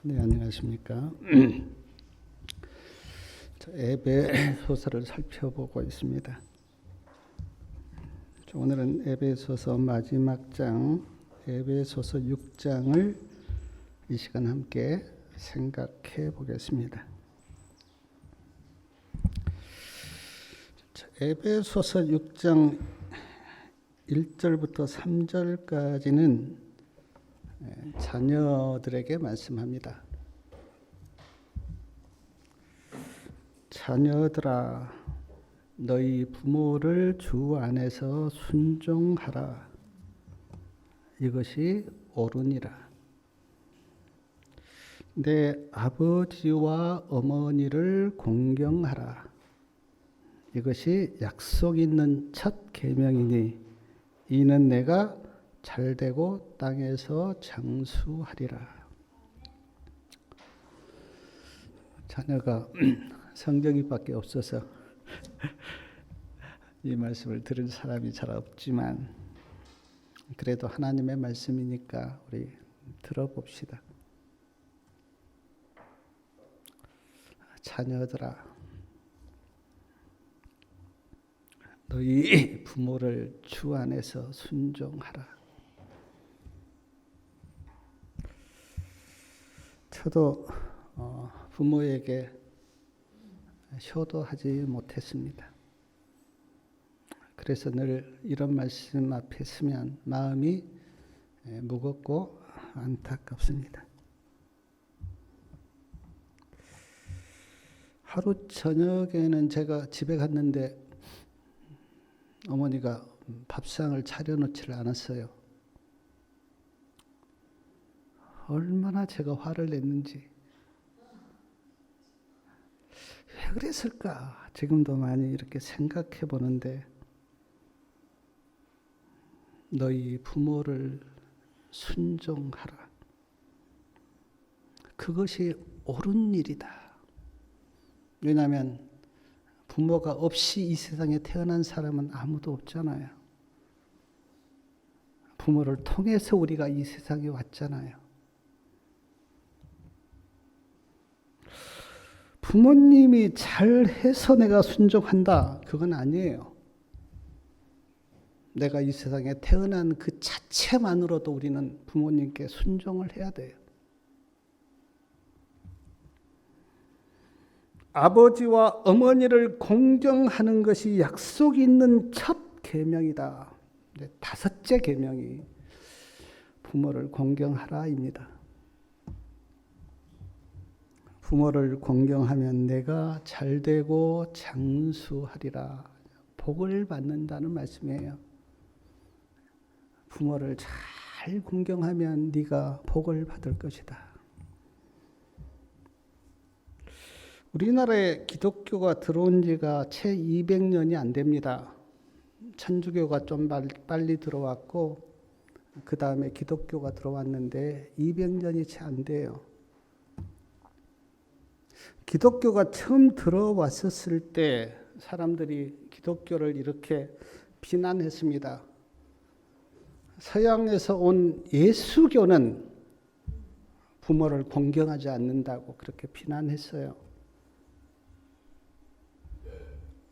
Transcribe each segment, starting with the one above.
네, 안녕하십니까. 에베소서를 살펴보고 있습니다. 오늘은 에베소서 마지막 장, 에베소서 6장을 이 시간 함께 생각해 보겠습니다. 에베소서 6장 1절부터 3절까지는 자녀들에게 말씀합니다. 자녀들아, 너희 부모를 주 안에서 순종하라. 이것이 옳으니라. 내 아버지와 어머니를 공경하라. 이것이 약속 있는 첫 계명이니 이는 내가 잘되고 땅에서 장수하리라. 자녀가 성경이밖에 없어서 이 말씀을 들은 사람이 잘 없지만 그래도 하나님의 말씀이니까 우리 들어봅시다. 자녀들아, 너희 부모를 주 안에서 순종하라. 저도 부모에게 효도하지 못했습니다. 그래서 늘 이런 말씀 앞에 서면 마음이 무겁고 안타깝습니다. 하루 저녁에는 제가 집에 갔는데 어머니가 밥상을 차려놓지를 않았어요. 얼마나 제가 화를 냈는지. 왜 그랬을까? 지금도 많이 이렇게 생각해 보는데, 너희 부모를 순종하라. 그것이 옳은 일이다. 왜냐하면 부모가 없이 이 세상에 태어난 사람은 아무도 없잖아요. 부모를 통해서 우리가 이 세상에 왔잖아요. 부모님이 잘해서 내가 순종한다. 그건 아니에요. 내가 이 세상에 태어난 그 자체만으로도 우리는 부모님께 순종을 해야 돼요. 아버지와 어머니를 공경하는 것이 약속 있는 첫 계명이다. 다섯째 계명이 부모를 공경하라입니다. 부모를 공경하면 내가 잘되고 장수하리라. 복을 받는다는 말씀이에요. 부모를 잘 공경하면 네가 복을 받을 것이다. 우리나라에 기독교가 들어온 지가 채 200년이 안 됩니다. 천주교가 좀 빨리 들어왔고 그 다음에 기독교가 들어왔는데 200년이 채 안 돼요. 기독교가 처음 들어왔었을 때 사람들이 기독교를 이렇게 비난했습니다. 서양에서 온 예수교는 부모를 공경하지 않는다고 그렇게 비난했어요.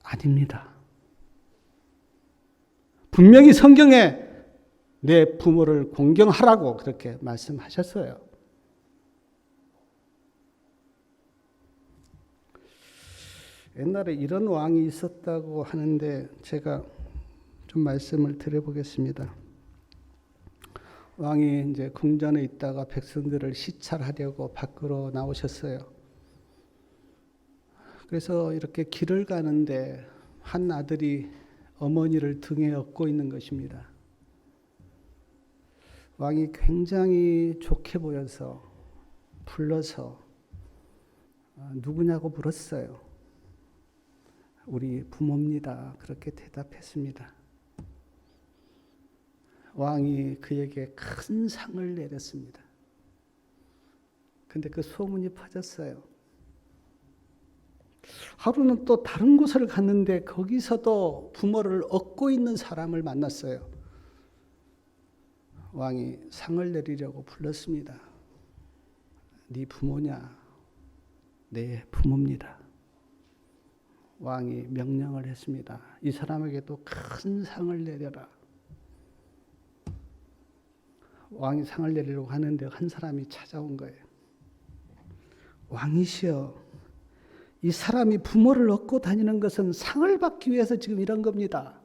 아닙니다. 분명히 성경에 내 부모를 공경하라고 그렇게 말씀하셨어요. 옛날에 이런 왕이 있었다고 하는데 제가 좀 말씀을 드려보겠습니다. 왕이 이제 궁전에 있다가 백성들을 시찰하려고 밖으로 나오셨어요. 그래서 이렇게 길을 가는데 한 아들이 어머니를 등에 업고 있는 것입니다. 왕이 굉장히 좋게 보여서 불러서 누구냐고 물었어요. 우리 부모입니다. 그렇게 대답했습니다. 왕이 그에게 큰 상을 내렸습니다. 근데 그 소문이 퍼졌어요. 하루는 또 다른 곳을 갔는데 거기서도 부모를 업고 있는 사람을 만났어요. 왕이 상을 내리려고 불렀습니다. 네 부모냐? 네, 부모입니다. 왕이 명령을 했습니다. 이 사람에게도 큰 상을 내려라. 왕이 상을 내리려고 하는데 한 사람이 찾아온 거예요. 왕이시여, 이 사람이 부모를 얻고 다니는 것은 상을 받기 위해서 지금 이런 겁니다.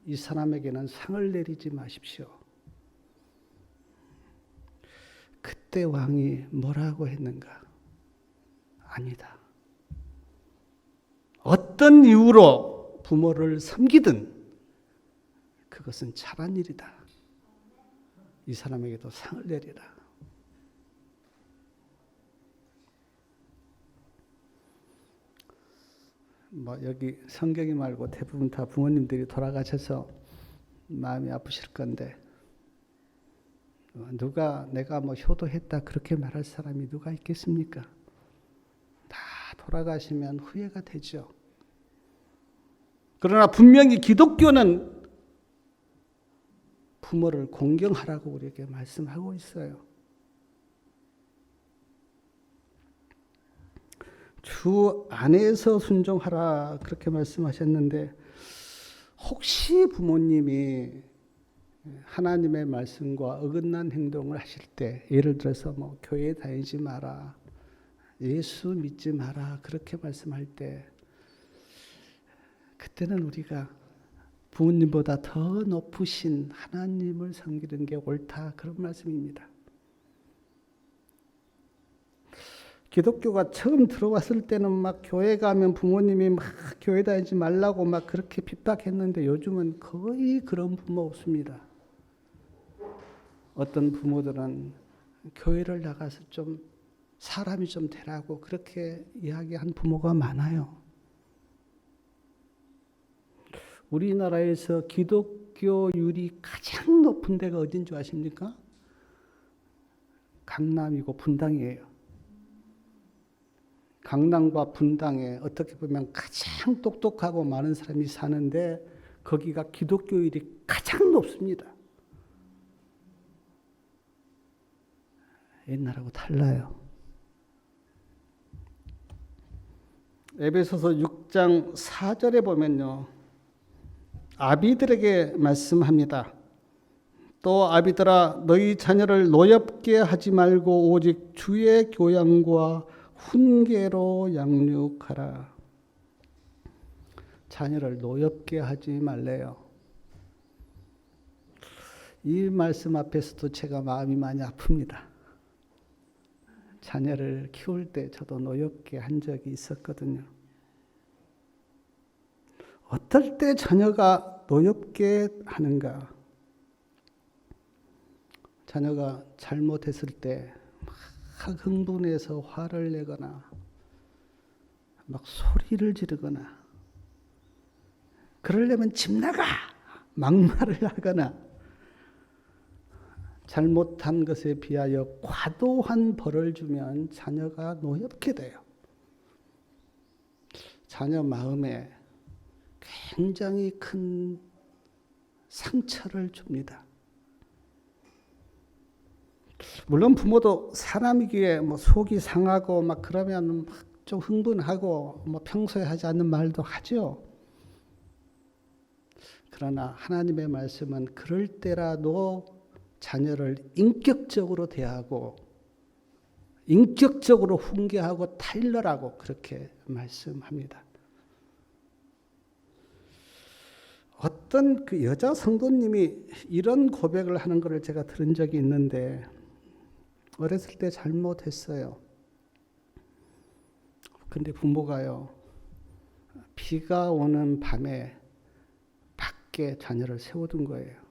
이 사람에게는 상을 내리지 마십시오. 그때 왕이 뭐라고 했는가? 아니다. 어떤 이유로 부모를 섬기든 그것은 잘한 일이다. 이 사람에게도 상을 내리라. 여기 성경이 말고 대부분 다 부모님들이 돌아가셔서 마음이 아프실 건데 누가 내가 효도했다 그렇게 말할 사람이 누가 있겠습니까? 다 돌아가시면 후회가 되죠. 그러나 분명히 기독교는 부모를 공경하라고 우리에게 말씀하고 있어요. 주 안에서 순종하라 그렇게 말씀하셨는데 혹시 부모님이 하나님의 말씀과 어긋난 행동을 하실 때 예를 들어서 교회 다니지 마라, 예수 믿지 마라 그렇게 말씀할 때 그때는 우리가 부모님보다 더 높으신 하나님을 섬기는 게 옳다 그런 말씀입니다. 기독교가 처음 들어왔을 때는 교회 가면 부모님이 교회 다니지 말라고 그렇게 핍박했는데 요즘은 거의 그런 부모 없습니다. 어떤 부모들은 교회를 나가서 좀 사람이 좀 되라고 그렇게 이야기한 부모가 많아요. 우리나라에서 기독교율이 가장 높은 데가 어딘 줄 아십니까? 강남이고 분당이에요. 강남과 분당에 어떻게 보면 가장 똑똑하고 많은 사람이 사는데 거기가 기독교율이 가장 높습니다. 옛날하고 달라요. 에베소서 6장 4절에 보면요. 아비들에게 말씀합니다. 또 아비들아 너희 자녀를 노엽게 하지 말고 오직 주의 교양과 훈계로 양육하라. 자녀를 노엽게 하지 말래요. 이 말씀 앞에서도 제가 마음이 많이 아픕니다. 자녀를 키울 때 저도 노엽게 한 적이 있었거든요. 어떨 때 자녀가 노엽게 하는가? 자녀가 잘못했을 때 막 흥분해서 화를 내거나 막 소리를 지르거나 그러려면 집 나가! 막말을 하거나 잘못한 것에 비하여 과도한 벌을 주면 자녀가 노엽게 돼요. 자녀 마음에 굉장히 큰 상처를 줍니다. 물론 부모도 사람이기에 속이 상하고 그러면 좀 흥분하고 평소에 하지 않는 말도 하죠. 그러나 하나님의 말씀은 그럴 때라도 자녀를 인격적으로 대하고 인격적으로 훈계하고 타일러라고 그렇게 말씀합니다. 어떤 그 여자 성도님이 이런 고백을 하는 것을 제가 들은 적이 있는데 어렸을 때 잘못했어요. 근데 부모가요. 비가 오는 밤에 밖에 자녀를 세워둔 거예요.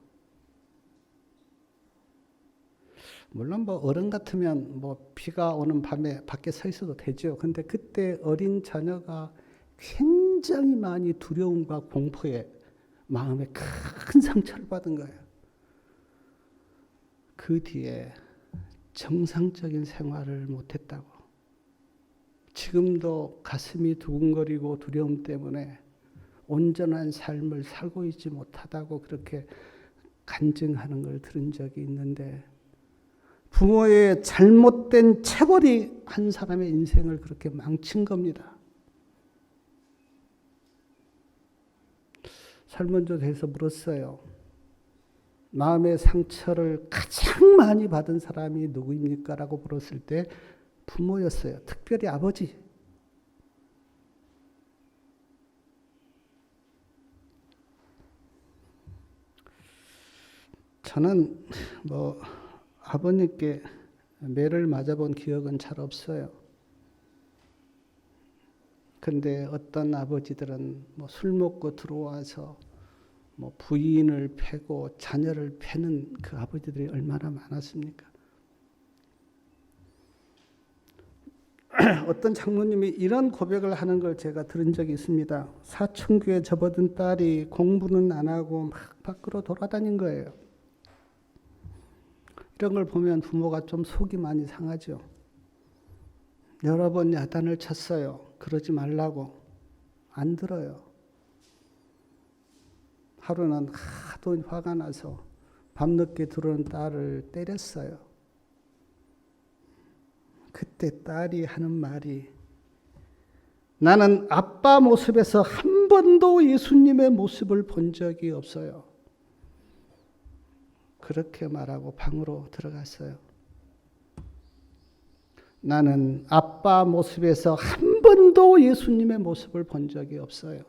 물론 어른 같으면 비가 오는 밤에 밖에 서 있어도 되죠. 근데 그때 어린 자녀가 굉장히 많이 두려움과 공포에 마음에 큰 상처를 받은 거예요. 그 뒤에 정상적인 생활을 못했다고. 지금도 가슴이 두근거리고 두려움 때문에 온전한 삶을 살고 있지 못하다고 그렇게 간증하는 걸 들은 적이 있는데 부모의 잘못된 체벌이 한 사람의 인생을 그렇게 망친 겁니다. 설문조사에서 물었어요. 마음의 상처를 가장 많이 받은 사람이 누구입니까? 라고 물었을 때 부모였어요. 특별히 아버지. 저는 아버님께 매를 맞아본 기억은 잘 없어요. 근데 어떤 아버지들은 술 먹고 들어와서 부인을 패고 자녀를 패는 그 아버지들이 얼마나 많았습니까? 어떤 장로님이 이런 고백을 하는 걸 제가 들은 적이 있습니다. 사춘기에 접어든 딸이 공부는 안 하고 막 밖으로 돌아다닌 거예요. 이런 걸 보면 부모가 좀 속이 많이 상하죠. 여러 번 야단을 쳤어요. 그러지 말라고. 안 들어요. 하루는 하도 화가 나서 밤늦게 들어온 딸을 때렸어요. 그때 딸이 하는 말이, 나는 아빠 모습에서 한 번도 예수님의 모습을 본 적이 없어요. 그렇게 말하고 방으로 들어갔어요. 나는 아빠 모습에서 한 번도 예수님의 모습을 본 적이 없어요.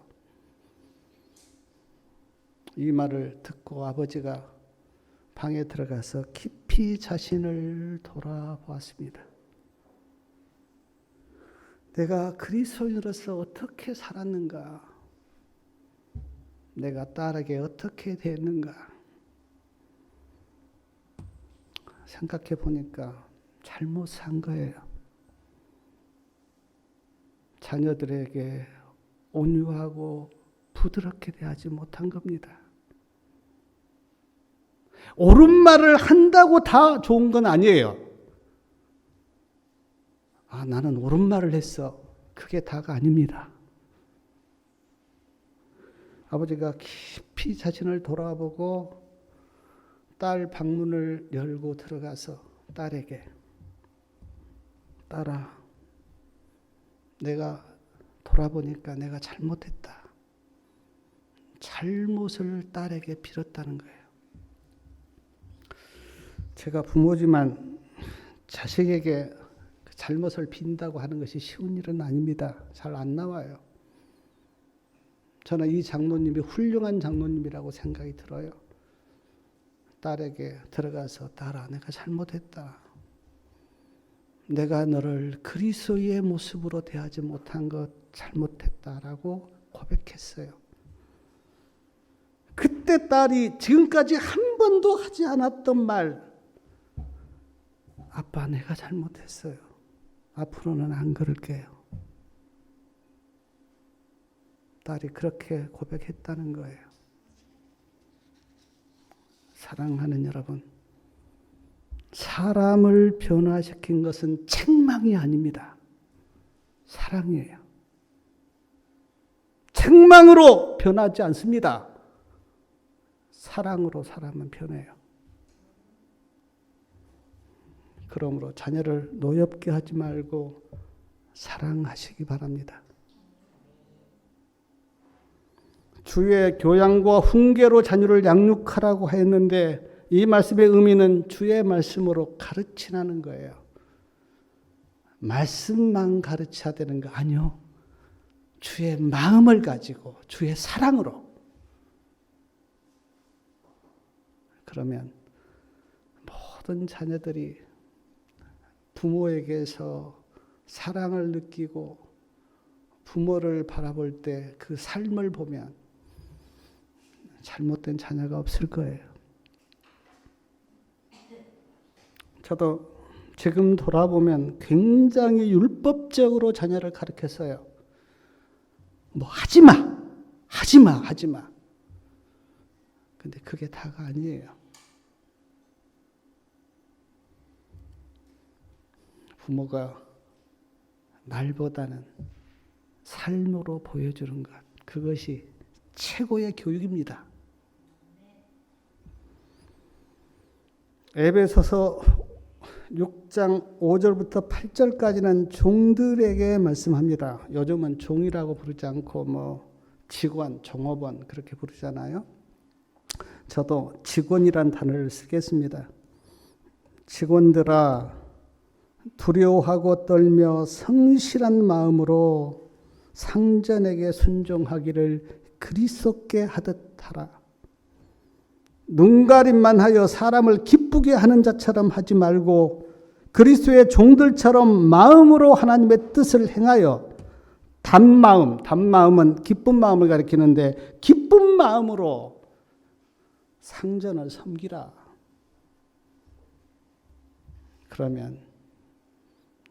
이 말을 듣고 아버지가 방에 들어가서 깊이 자신을 돌아보았습니다. 내가 그리스도인으로서 어떻게 살았는가? 내가 딸에게 어떻게 됐는가? 생각해 보니까 잘못 산 거예요. 자녀들에게 온유하고 부드럽게 대하지 못한 겁니다. 옳은 말을 한다고 다 좋은 건 아니에요. 나는 옳은 말을 했어. 그게 다가 아닙니다. 아버지가 깊이 자신을 돌아보고 딸 방문을 열고 들어가서 딸에게, 딸아, 내가 돌아보니까 내가 잘못했다. 잘못을 딸에게 빌었다는 거예요. 제가 부모지만 자식에게 잘못을 빈다고 하는 것이 쉬운 일은 아닙니다. 잘 안 나와요. 저는 이 장로님이 훌륭한 장로님이라고 생각이 들어요. 딸에게 들어가서, 딸아, 내가 잘못했다. 내가 너를 그리스도의 모습으로 대하지 못한 것 잘못했다라고 고백했어요. 그때 딸이 지금까지 한 번도 하지 않았던 말, 아빠, 내가 잘못했어요. 앞으로는 안 그럴게요. 딸이 그렇게 고백했다는 거예요. 사랑하는 여러분, 사람을 변화시킨 것은 책망이 아닙니다. 사랑이에요. 책망으로 변하지 않습니다. 사랑으로 사람은 변해요. 그러므로 자녀를 노엽게 하지 말고 사랑하시기 바랍니다. 주의 교양과 훈계로 자녀를 양육하라고 했는데 이 말씀의 의미는 주의 말씀으로 가르치라는 거예요. 말씀만 가르쳐야 되는 거 아니요. 주의 마음을 가지고 주의 사랑으로. 그러면 모든 자녀들이 부모에게서 사랑을 느끼고 부모를 바라볼 때 그 삶을 보면 잘못된 자녀가 없을 거예요. 저도 지금 돌아보면 굉장히 율법적으로 자녀를 가르쳤어요. 하지 마! 하지 마! 하지 마! 근데 그게 다가 아니에요. 부모가 말보다는 삶으로 보여주는 것, 그것이 최고의 교육입니다. 에베소서 6장 5절부터 8절까지는 종들에게 말씀합니다. 요즘은 종이라고 부르지 않고 뭐 직원, 종업원 그렇게 부르잖아요. 저도 직원이란 단어를 쓰겠습니다. 직원들아, 두려워하고 떨며 성실한 마음으로 상전에게 순종하기를 그리스도께 하듯 하라. 눈가림만 하여 사람을 기쁘게 하는 자처럼 하지 말고 그리스도의 종들처럼 마음으로 하나님의 뜻을 행하여 단마음은 기쁜 마음을 가리키는데 기쁜 마음으로 상전을 섬기라. 그러면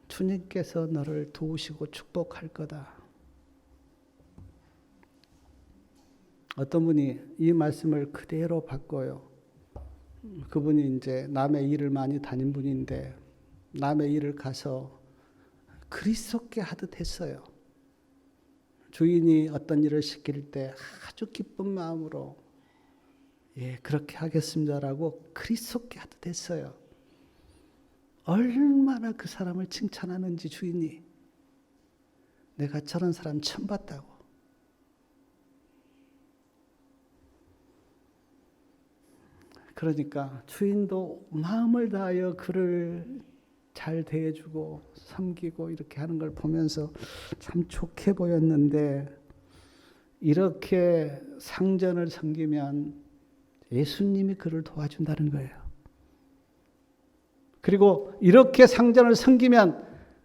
주님께서 너를 도우시고 축복할 거다. 어떤 분이 이 말씀을 그대로 바꿔요. 그분이 이제 남의 일을 많이 다닌 분인데 남의 일을 가서 그리스도께 하듯 했어요. 주인이 어떤 일을 시킬 때 아주 기쁜 마음으로 예, 그렇게 하겠습니다라고 그리스도께 하듯 했어요. 얼마나 그 사람을 칭찬하는지 주인이. 내가 저런 사람 처음 봤다고. 그러니까 주인도 마음을 다하여 그를 잘 대해주고 섬기고 이렇게 하는 걸 보면서 참 좋게 보였는데, 이렇게 상전을 섬기면 예수님이 그를 도와준다는 거예요. 그리고 이렇게 상전을 섬기면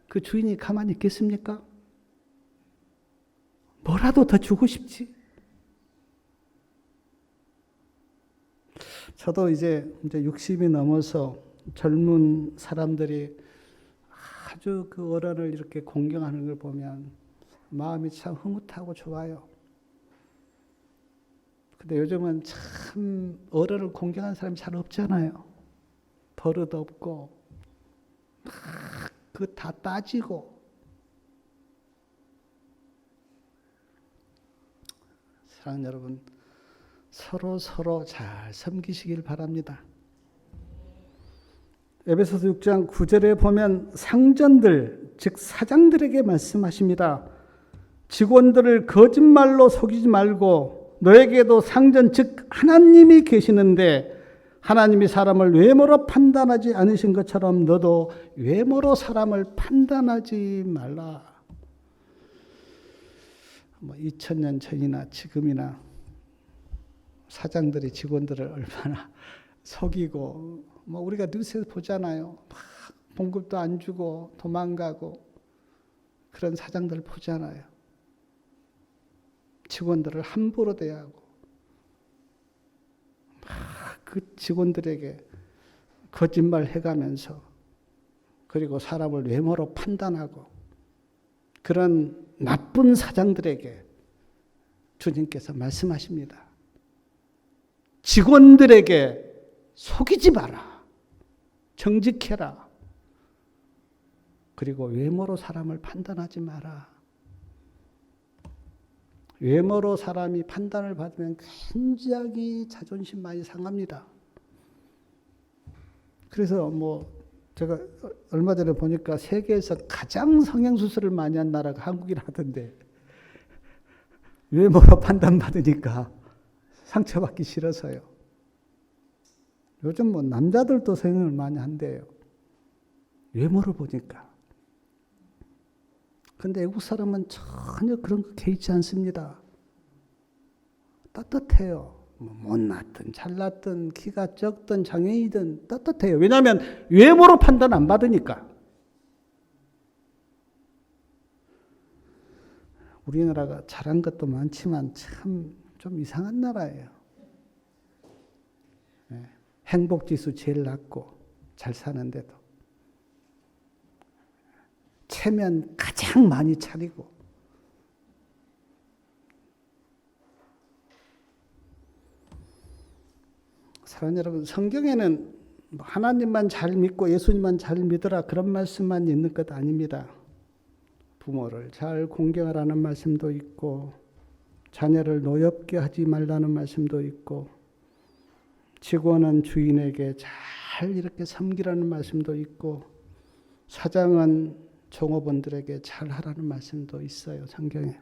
그 주인이 가만히 있겠습니까? 뭐라도 더 주고 싶지. 저도 이제 60이 넘어서 젊은 사람들이 아주 그 어른을 이렇게 공경하는 걸 보면 마음이 참 흐뭇하고 좋아요. 근데 요즘은 참 어른을 공경하는 사람이 잘 없잖아요. 버릇 없고 막 그 다 따지고. 사랑하는 여러분, 서로 잘 섬기시길 바랍니다. 에베소서 6장 9절에 보면 상전들, 즉 사장들에게 말씀하십니다. 직원들을 거짓말로 속이지 말고 너에게도 상전, 즉 하나님이 계시는데 하나님이 사람을 외모로 판단하지 않으신 것처럼 너도 외모로 사람을 판단하지 말라. 2000년 전이나 지금이나 사장들이 직원들을 얼마나 속이고, 우리가 뉴스에서 보잖아요. 막 봉급도 안 주고 도망가고 그런 사장들 보잖아요. 직원들을 함부로 대하고 막 그 직원들에게 거짓말 해가면서, 그리고 사람을 외모로 판단하고 그런 나쁜 사장들에게 주님께서 말씀하십니다. 직원들에게 속이지 마라. 정직해라. 그리고 외모로 사람을 판단하지 마라. 외모로 사람이 판단을 받으면 굉장히 자존심 많이 상합니다. 그래서 제가 얼마 전에 보니까 세계에서 가장 성형수술을 많이 한 나라가 한국이라던데, 외모로 판단받으니까 상처받기 싫어서요. 요즘 남자들도 성형을 많이 한대요. 외모를 보니까. 근데 외국 사람은 전혀 그런 거 개의치 않습니다. 따뜻해요. 못났든 잘났든 키가 적든 장애인이든 따뜻해요. 왜냐하면 외모로 판단 안 받으니까. 우리나라가 잘한 것도 많지만 참 좀 이상한 나라예요. 행복지수 제일 낮고 잘 사는데도 체면 가장 많이 차리고. 사랑하는 여러분, 성경에는 하나님만 잘 믿고 예수님만 잘 믿으라 그런 말씀만 있는 것 아닙니다. 부모를 잘 공경하라는 말씀도 있고, 자녀를 노엽게 하지 말라는 말씀도 있고, 직원은 주인에게 잘 잘 이렇게 섬기라는 말씀도 있고 사장은 종업원들에게 잘 하라는 말씀도 있어요. 성경에.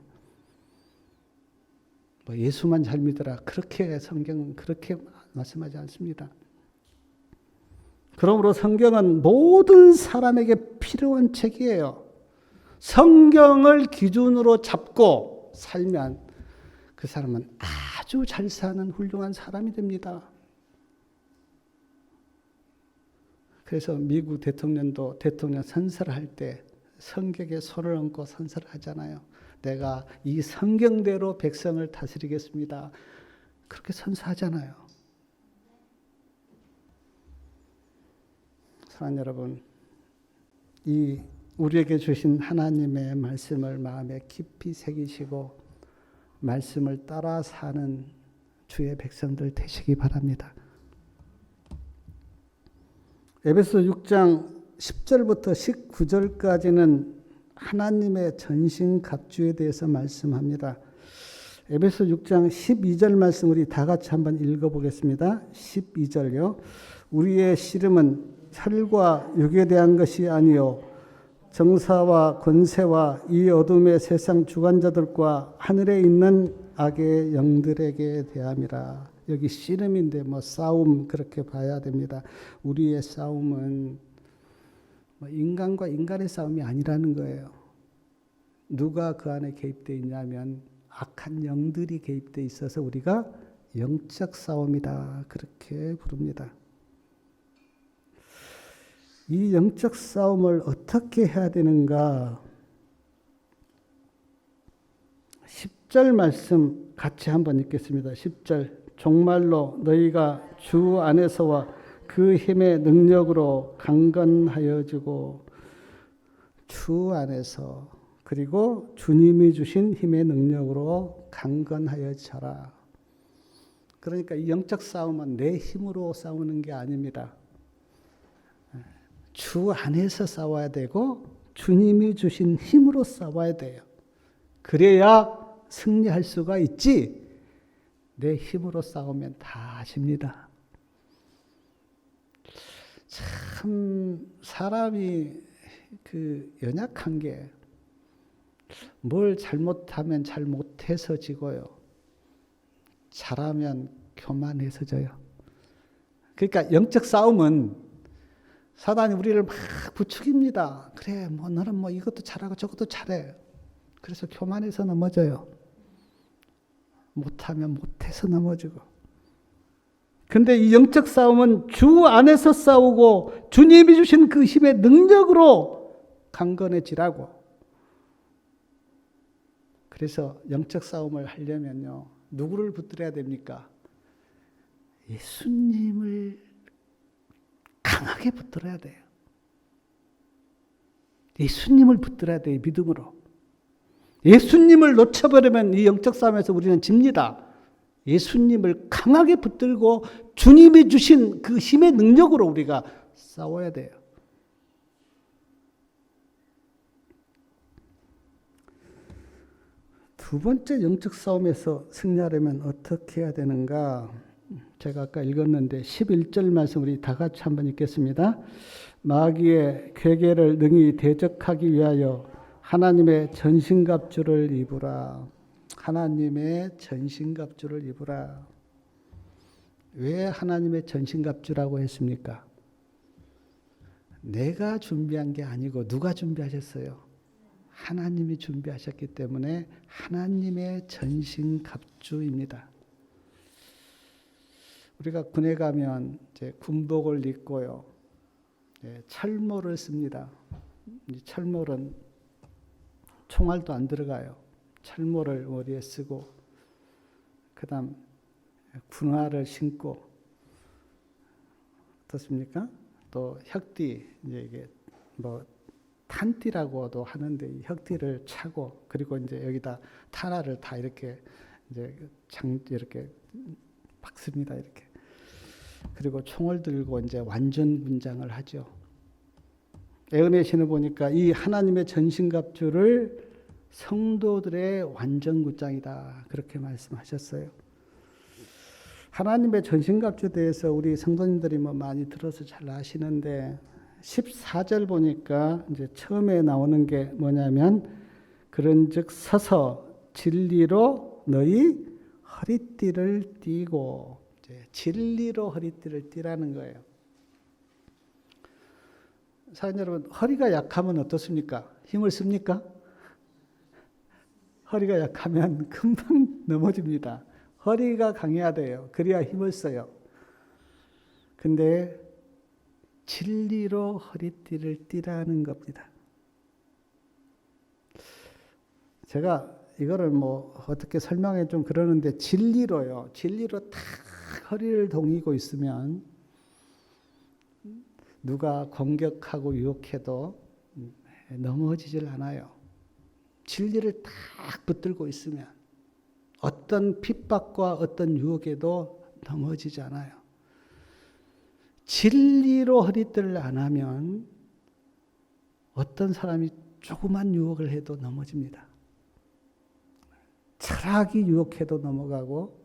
뭐 예수만 잘 믿어라. 그렇게 성경은 그렇게 말씀하지 않습니다. 그러므로 성경은 모든 사람에게 필요한 책이에요. 성경을 기준으로 잡고 살면 그 사람은 아주 잘 사는 훌륭한 사람이 됩니다. 그래서 미국 대통령도 대통령 선서를 할 때 성경에 손을 얹고 선서를 하잖아요. 내가 이 성경대로 백성을 다스리겠습니다. 그렇게 선서하잖아요. 사랑하는 여러분, 이 우리에게 주신 하나님의 말씀을 마음에 깊이 새기시고 말씀을 따라 사는 주의 백성들 되시기 바랍니다. 에베소 6장 10절부터 19절까지는 하나님의 전신갑주에 대해서 말씀합니다. 에베소 6장 12절 말씀 우리 다 같이 한번 읽어보겠습니다. 12절요. 우리의 씨름은 혈과 육에 대한 것이 아니요 정사와 권세와 이 어둠의 세상 주관자들과 하늘에 있는 악의 영들에게 대함이라. 여기 씨름인데 뭐 싸움 그렇게 봐야 됩니다. 우리의 싸움은 뭐 인간과 인간의 싸움이 아니라는 거예요. 누가 그 안에 개입되어 있냐면 악한 영들이 개입되어 있어서 우리가 영적 싸움이다 그렇게 부릅니다. 이 영적 싸움을 어떻게 해야 되는가? 10절 말씀 같이 한번 읽겠습니다. 10절 정말로 너희가 주 안에서와 그 힘의 능력으로 강건하여지고 주 안에서 그리고 주님이 주신 힘의 능력으로 강건하여져라. 그러니까 이 영적 싸움은 내 힘으로 싸우는 게 아닙니다. 주 안에서 싸워야 되고 주님이 주신 힘으로 싸워야 돼요. 그래야 승리할 수가 있지. 내 힘으로 싸우면 다 집니다. 참 사람이 그 연약한 게 뭘 잘못하면 잘못해서 지고요. 잘하면 교만해서 져요. 그러니까 영적 싸움은 사단이 우리를 막 부추깁니다. 그래, 뭐 너는 뭐 이것도 잘하고 저것도 잘해. 그래서 교만해서 넘어져요. 못하면 못해서 넘어지고. 근데 이 영적 싸움은 주 안에서 싸우고 주님이 주신 그 힘의 능력으로 강건해지라고. 그래서 영적 싸움을 하려면요. 누구를 붙들어야 됩니까? 예수님을 강하게 붙들어야 돼요. 예수님을 붙들어야 돼요. 믿음으로. 예수님을 놓쳐버리면 이 영적 싸움에서 우리는 집니다. 예수님을 강하게 붙들고 주님이 주신 그 힘의 능력으로 우리가 싸워야 돼요. 두 번째 영적 싸움에서 승리하려면 어떻게 해야 되는가? 제가 아까 읽었는데 11절 말씀 우리 다 같이 한번 읽겠습니다. 마귀의 괴계를 능히 대적하기 위하여 하나님의 전신갑주를 입으라. 하나님의 전신갑주를 입으라. 왜 하나님의 전신갑주라고 했습니까? 내가 준비한 게 아니고 누가 준비하셨어요? 하나님이 준비하셨기 때문에 하나님의 전신갑주입니다. 우리가 군에 가면 이제 군복을 입고요, 철모를 씁니다. 이 철모는 총알도 안 들어가요. 철모를 머리에 쓰고, 그다음 군화를 신고, 어떻습니까? 또 혁띠, 이제 이게 뭐 탄띠라고도 하는데 이 혁띠를 차고, 그리고 이제 여기다 탄화를 다 이렇게 이제 이렇게 박습니다. 이렇게. 그리고 총을 들고 이제 완전 군장을 하죠. 예언의 신을 보니까 이 하나님의 전신갑주를 성도들의 완전 군장이다 그렇게 말씀하셨어요. 하나님의 전신갑주에 대해서 우리 성도님들이 뭐 많이 들어서 잘 아시는데 14절 보니까 이제 처음에 나오는 게 뭐냐면 그런즉 서서 진리로 너희 허리띠를 띠고, 이제 진리로 허리띠를 띠라는 거예요. 사랑하는 여러분, 허리가 약하면 어떻습니까? 힘을 씁니까? 허리가 약하면 금방 넘어집니다. 허리가 강해야 돼요. 그래야 힘을 써요. 근데 진리로 허리띠를 띠라는 겁니다. 제가 이거를 뭐 어떻게 설명해 좀 그러는데 진리로요. 진리로 탁 허리를 동이고 있으면 누가 공격하고 유혹해도 넘어지질 않아요. 진리를 딱 붙들고 있으면 어떤 핍박과 어떤 유혹에도 넘어지지 않아요. 진리로 허리띠를 안 하면 어떤 사람이 조그만 유혹을 해도 넘어집니다. 철학이 유혹해도 넘어가고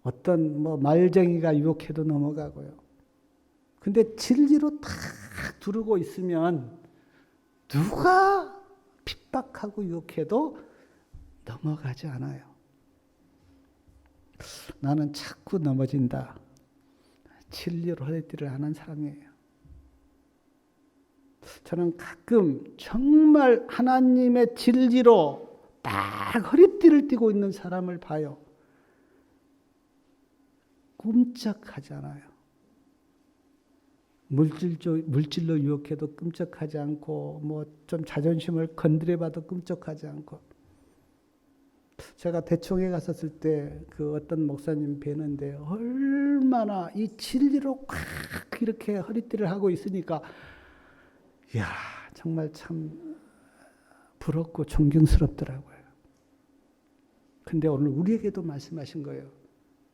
어떤 뭐 말쟁이가 유혹해도 넘어가고요. 근데 진리로 탁 두르고 있으면 누가 핍박하고 유혹해도 넘어가지 않아요. 나는 자꾸 넘어진다. 진리로 허리띠를 하는 사람이에요. 저는 가끔 정말 하나님의 진리로 딱 허리띠를 띠고 있는 사람을 봐요. 꼼짝하지 않아요. 물질로 유혹해도 끔찍하지 않고, 뭐 좀 자존심을 건드려봐도 끔찍하지 않고. 제가 대청에 갔었을 때 그 어떤 목사님 뵈는데 얼마나 이 진리로 꽉 이렇게 허리띠를 하고 있으니까, 이야, 정말 참 부럽고 존경스럽더라고요. 근데 오늘 우리에게도 말씀하신 거예요.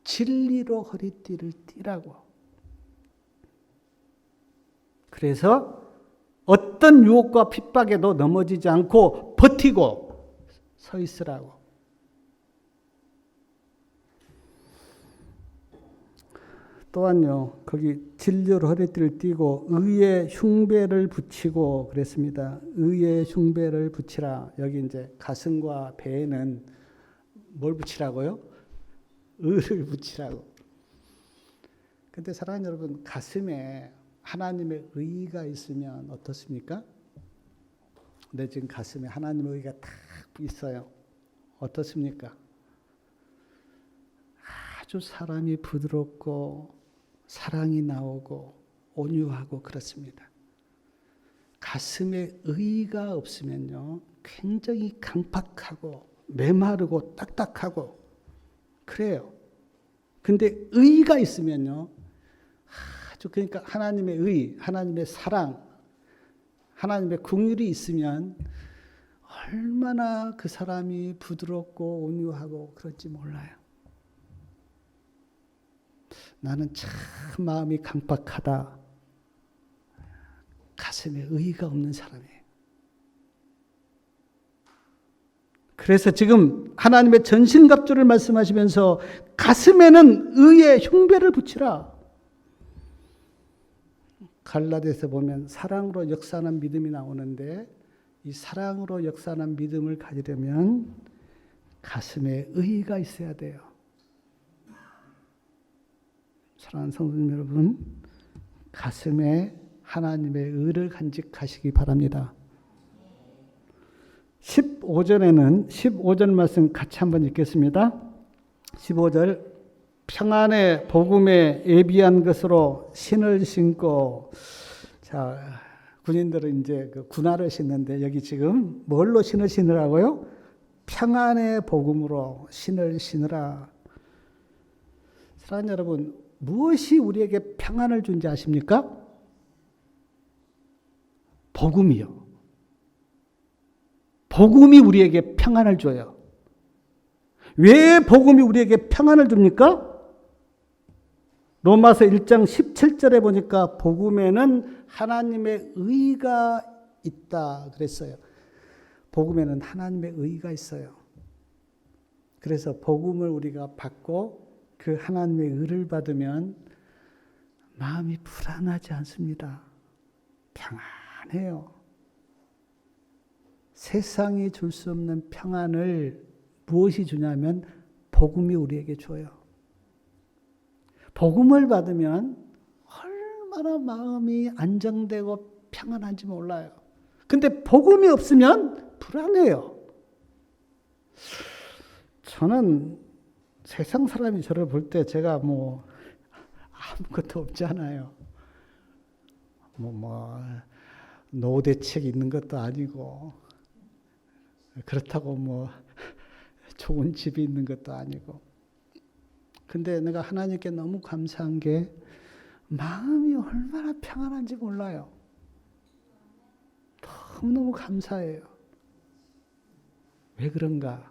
진리로 허리띠를 띠라고. 그래서 어떤 유혹과 핍박에도 넘어지지 않고 버티고 서 있으라고. 또한요, 거기 진리로 허리띠를 띠고 의의 흉배를 붙이고 그랬습니다. 의의 흉배를 붙이라. 여기 이제 가슴과 배에는 뭘 붙이라고요? 의를 붙이라고. 근데 사랑하는 여러분, 가슴에 하나님의 의가 있으면 어떻습니까? 내 지금 가슴에 하나님의 의가 딱 있어요. 어떻습니까? 아주 사람이 부드럽고 사랑이 나오고 온유하고 그렇습니다. 가슴에 의가 없으면요, 굉장히 강팍하고 메마르고 딱딱하고 그래요. 근데 의가 있으면요, 아주 그러니까 하나님의 의, 하나님의 사랑, 하나님의 긍휼이 있으면 얼마나 그 사람이 부드럽고 온유하고 그런지 몰라요. 나는 참 마음이 강팍하다. 가슴에 의가 없는 사람이에요. 그래서 지금 하나님의 전신갑주를 말씀하시면서 가슴에는 의의 흉배를 붙이라. 갈라디아서 보면 사랑으로 역사하는 믿음이 나오는데 이 사랑으로 역사하는 믿음을 가지려면 가슴에 의가 있어야 돼요. 사랑하는 성도님 여러분, 가슴에 하나님의 의를 간직하시기 바랍니다. 15절에는 15절 말씀 같이 한번 읽겠습니다. 15절 평안의 복음에 예비한 것으로 신을 신고. 자, 군인들은 이제 그 군화를 신는데 여기 지금 뭘로 신을 신으라고요? 평안의 복음으로 신을 신으라. 사랑하는 여러분, 무엇이 우리에게 평안을 준지 아십니까? 복음이요. 복음이 우리에게 평안을 줘요. 왜 복음이 우리에게 평안을 줍니까? 로마서 1장 17절에 보니까 복음에는 하나님의 의가 있다 그랬어요. 복음에는 하나님의 의가 있어요. 그래서 복음을 우리가 받고 그 그 하나님의 의를 받으면 마음이 불안하지 않습니다. 평안해요. 세상이 줄 수 없는 평안을 무엇이 주냐면 복음이 우리에게 줘요. 복음을 받으면 얼마나 마음이 안정되고 평안한지 몰라요. 근데 복음이 없으면 불안해요. 저는 세상 사람이 저를 볼 때 제가 아무것도 없잖아요. 노대책 있는 것도 아니고, 그렇다고 좋은 집이 있는 것도 아니고. 근데 내가 하나님께 너무 감사한 게 마음이 얼마나 평안한지 몰라요. 너무너무 감사해요. 왜 그런가?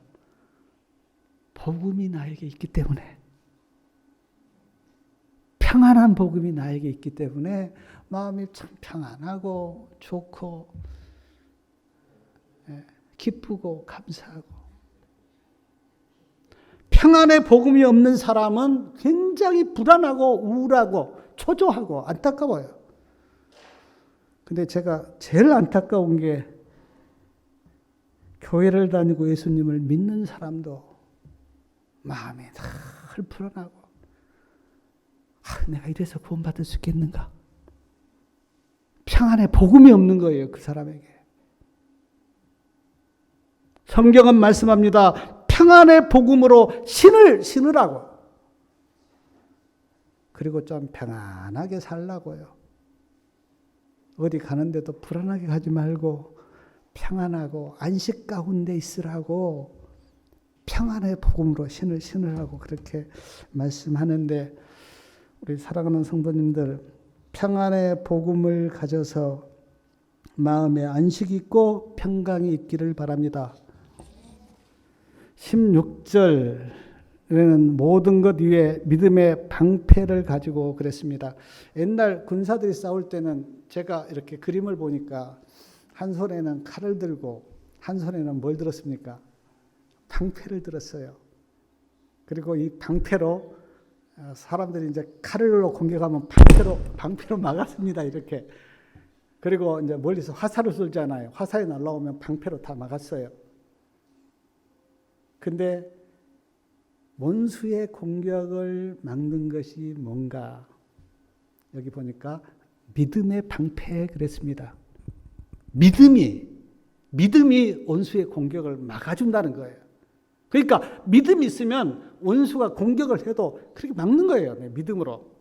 복음이 나에게 있기 때문에. 평안한 복음이 나에게 있기 때문에 마음이 참 평안하고 좋고 기쁘고 감사하고. 평안의 복음이 없는 사람은 굉장히 불안하고 우울하고 초조하고 안타까워요. 근데 제가 제일 안타까운 게 교회를 다니고 예수님을 믿는 사람도 마음이 늘 불안하고 내가 이래서 구원받을 수 있겠는가? 평안의 복음이 없는 거예요, 그 사람에게. 성경은 말씀합니다. 평안의 복음으로 신으라고. 그리고 좀 평안하게 살라고요. 어디 가는데도 불안하게 가지 말고 평안하고 안식 가운데 있으라고 평안의 복음으로 신으라고 그렇게 말씀하는데, 우리 사랑하는 성도님들, 평안의 복음을 가져서 마음에 안식이 있고 평강이 있기를 바랍니다. 16절에는 모든 것 위에 믿음의 방패를 가지고 그랬습니다. 옛날 군사들이 싸울 때는 제가 이렇게 그림을 보니까 한 손에는 칼을 들고 한 손에는 뭘 들었습니까? 방패를 들었어요. 그리고 이 방패로 사람들이 이제 칼로 공격하면 방패로 막았습니다. 이렇게. 그리고 이제 멀리서 화살을 쏘잖아요. 화살이 날라오면 방패로 다 막았어요. 근데 원수의 공격을 막는 것이 뭔가? 여기 보니까 믿음의 방패 그랬습니다. 믿음이 원수의 공격을 막아준다는 거예요. 그러니까 믿음이 있으면 원수가 공격을 해도 그렇게 막는 거예요. 믿음으로.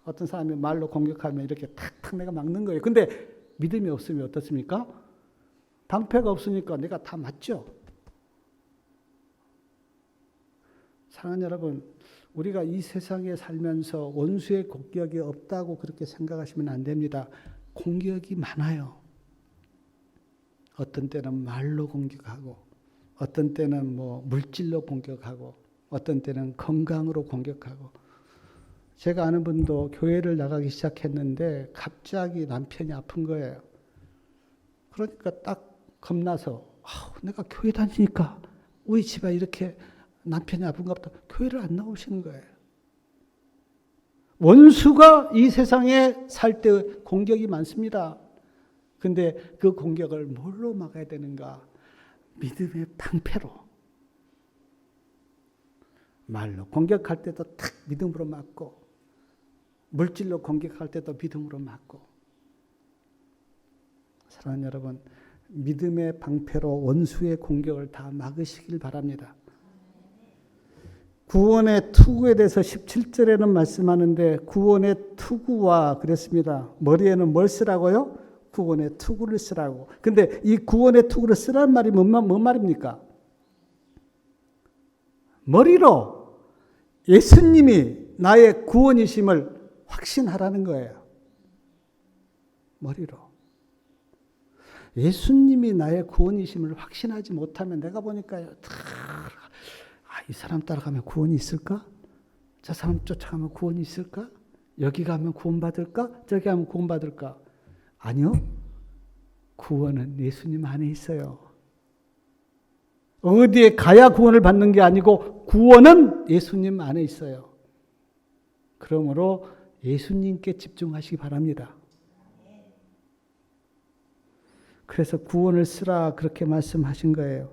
어떤 사람이 말로 공격하면 이렇게 탁탁 내가 막는 거예요. 근데 믿음이 없으면 어떻습니까? 방패가 없으니까 내가 다 맞죠. 사랑하는 여러분, 우리가 이 세상에 살면서 원수의 공격이 없다고 그렇게 생각하시면 안 됩니다. 공격이 많아요. 어떤 때는 말로 공격하고, 어떤 때는 물질로 공격하고, 어떤 때는 건강으로 공격하고. 제가 아는 분도 교회를 나가기 시작했는데 갑자기 남편이 아픈 거예요. 그러니까 딱 겁나서 내가 교회 다니니까 우리 집에 이렇게 남편이 아픈가 보다. 교회를 안 나오시는 거예요. 원수가 이 세상에 살 때 공격이 많습니다. 근데 그 공격을 뭘로 막아야 되는가? 믿음의 방패로. 말로 공격할 때도 탁 믿음으로 막고, 물질로 공격할 때도 믿음으로 막고. 사랑하는 여러분, 믿음의 방패로 원수의 공격을 다 막으시길 바랍니다. 구원의 투구에 대해서 17절에는 말씀하는데, 구원의 투구와 그랬습니다. 머리에는 뭘 쓰라고요? 구원의 투구를 쓰라고. 근데 이 구원의 투구를 쓰라는 말이 뭔 말입니까? 머리로 예수님이 나의 구원이심을 확신하라는 거예요. 머리로. 예수님이 나의 구원이심을 확신하지 못하면 내가 보니까 이 사람 따라가면 구원이 있을까? 저 사람 쫓아가면 구원이 있을까? 여기 가면 구원받을까? 저기 가면 구원받을까? 아니요. 구원은 예수님 안에 있어요. 어디에 가야 구원을 받는 게 아니고 구원은 예수님 안에 있어요. 그러므로 예수님께 집중하시기 바랍니다. 그래서 구원을 쓰라 그렇게 말씀하신 거예요.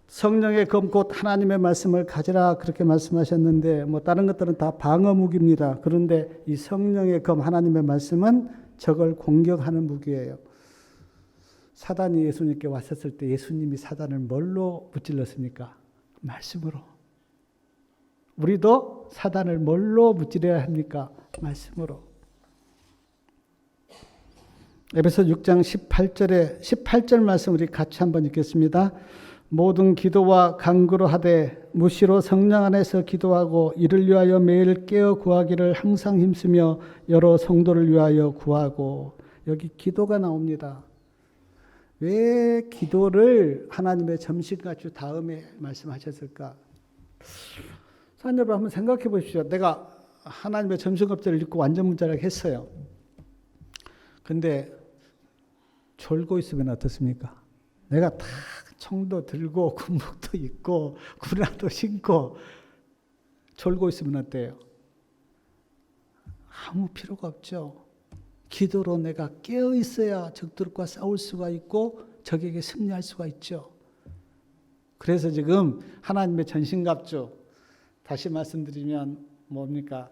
성령의 검 곧 하나님의 말씀을 가지라 그렇게 말씀하셨는데 뭐 다른 것들은 다 방어 무기입니다. 그런데 이 성령의 검 하나님의 말씀은 적을 공격하는 무기예요. 사단이 예수님께 왔었을 때 예수님이 사단을 뭘로 무찔렀습니까? 말씀으로. 우리도 사단을 뭘로 무찌려야 합니까? 말씀으로. 에베소 6장 18절 말씀 우리 같이 한번 읽겠습니다. 모든 기도와 간구로 하되 무시로 성령 안에서 기도하고 이를 위하여 매일 깨어 구하기를 항상 힘쓰며 여러 성도를 위하여 구하고. 여기 기도가 나옵니다. 왜 기도를 하나님의 점심같이 다음에 말씀하셨을까? 사람 여러분 한번 생각해 보십시오. 내가 하나님의 점심갑절을 읽고 완전 문자라고 했어요. 근데 졸고 있으면 어떻습니까? 내가 다 청도 들고 군복도 입고 군화도 신고 졸고 있으면 어때요? 아무 필요가 없죠. 기도로 내가 깨어 있어야 적들과 싸울 수가 있고 적에게 승리할 수가 있죠. 그래서 지금 하나님의 전신갑주 다시 말씀드리면 뭡니까?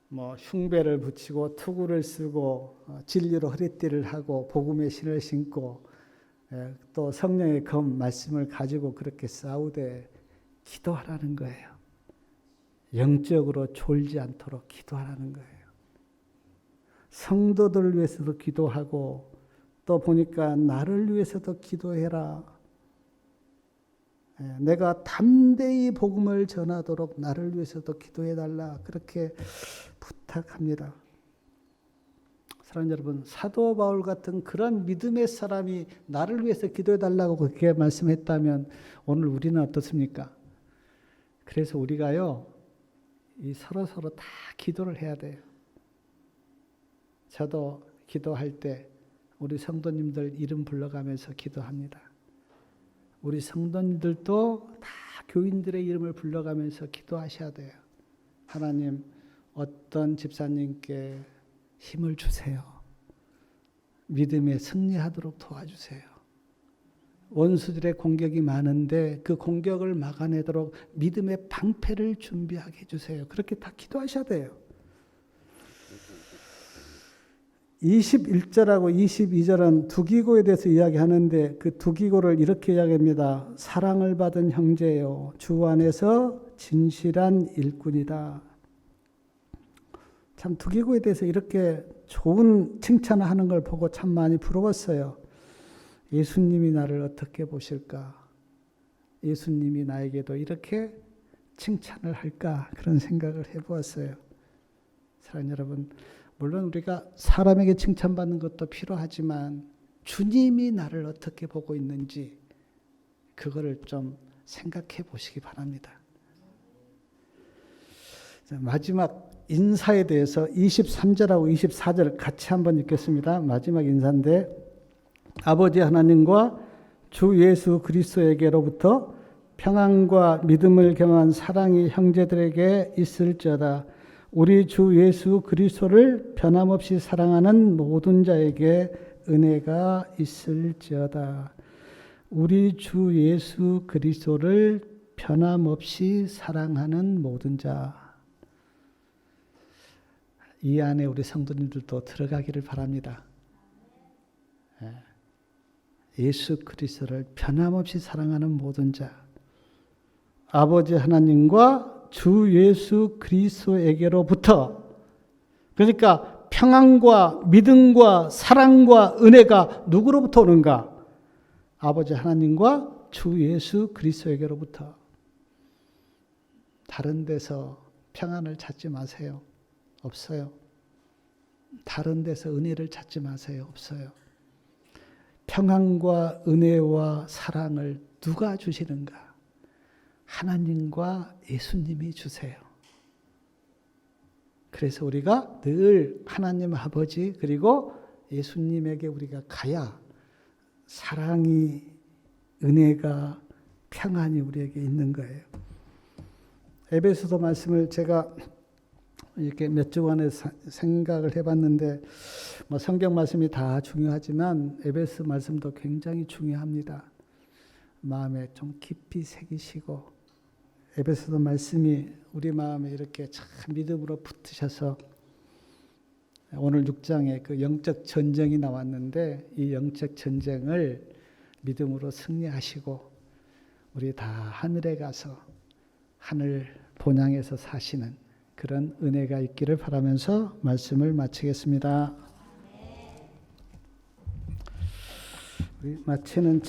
뭐 흉배를 붙이고 투구를 쓰고 진리로 허리띠를 하고 복음의 신을 신고 또 성령의 검 말씀을 가지고 그렇게 싸우되 기도하라는 거예요. 영적으로 졸지 않도록 기도하라는 거예요. 성도들을 위해서도 기도하고 또 보니까 나를 위해서도 기도해라. 내가 담대히 복음을 전하도록 나를 위해서도 기도해달라. 그렇게 부탁합니다. 사랑하는 여러분, 사도 바울 같은 그런 믿음의 사람이 나를 위해서 기도해달라고 그렇게 말씀했다면 오늘 우리는 어떻습니까? 그래서 우리가요, 이 서로 다 기도를 해야 돼요. 저도 기도할 때 우리 성도님들 이름 불러가면서 기도합니다. 우리 성도님들도 다 교인들의 이름을 불러가면서 기도하셔야 돼요. 하나님, 어떤 집사님께 힘을 주세요. 믿음에 승리하도록 도와주세요. 원수들의 공격이 많은데 그 공격을 막아내도록 믿음의 방패를 준비하게 해주세요. 그렇게 다 기도하셔야 돼요. 21절하고 22절은 두기고에 대해서 이야기하는데 그 두기고를 이렇게 이야기합니다. 사랑을 받은 형제요, 주 안에서 진실한 일꾼이다. 참 두기고에 대해서 이렇게 좋은 칭찬을 하는 걸 보고 참 많이 부러웠어요. 예수님이 나를 어떻게 보실까? 예수님이 나에게도 이렇게 칭찬을 할까? 그런 생각을 해보았어요. 사랑하는 여러분, 물론 우리가 사람에게 칭찬받는 것도 필요하지만 주님이 나를 어떻게 보고 있는지 그거를 좀 생각해 보시기 바랍니다. 자, 마지막 인사에 대해서 23절하고 24절 같이 한번 읽겠습니다. 마지막 인사인데 아버지 하나님과 주 예수 그리스도에게로부터 평안과 믿음을 겸한 사랑이 형제들에게 있을지어다. 우리 주 예수 그리스도를 변함없이 사랑하는 모든 자에게 은혜가 있을지어다. 우리 주 예수 그리스도를 변함없이 사랑하는 모든 자. 이 안에 우리 성도님들도 들어가기를 바랍니다. 예수 그리스도를 변함없이 사랑하는 모든 자. 아버지 하나님과 주 예수 그리스도에게로부터, 그러니까 평안과 믿음과 사랑과 은혜가 누구로부터 오는가? 아버지 하나님과 주 예수 그리스도에게로부터. 다른 데서 평안을 찾지 마세요. 없어요. 다른 데서 은혜를 찾지 마세요. 없어요. 평안과 은혜와 사랑을 누가 주시는가? 하나님과 예수님이 주세요. 그래서 우리가 늘 하나님 아버지 그리고 예수님에게 우리가 가야 사랑이, 은혜가, 평안이 우리에게 있는 거예요. 에베소서 말씀을 제가 이렇게 몇 주간에 생각을 해봤는데 뭐 성경 말씀이 다 중요하지만 에베소 말씀도 굉장히 중요합니다. 마음에 좀 깊이 새기시고 에베소서 말씀이 우리 마음에 이렇게 참 믿음으로 붙으셔서 오늘 6장에 그 영적 전쟁이 나왔는데 이 영적 전쟁을 믿음으로 승리하시고 우리 다 하늘에 가서 하늘 본향에서 사시는 그런 은혜가 있기를 바라면서 말씀을 마치겠습니다. 우리 마치는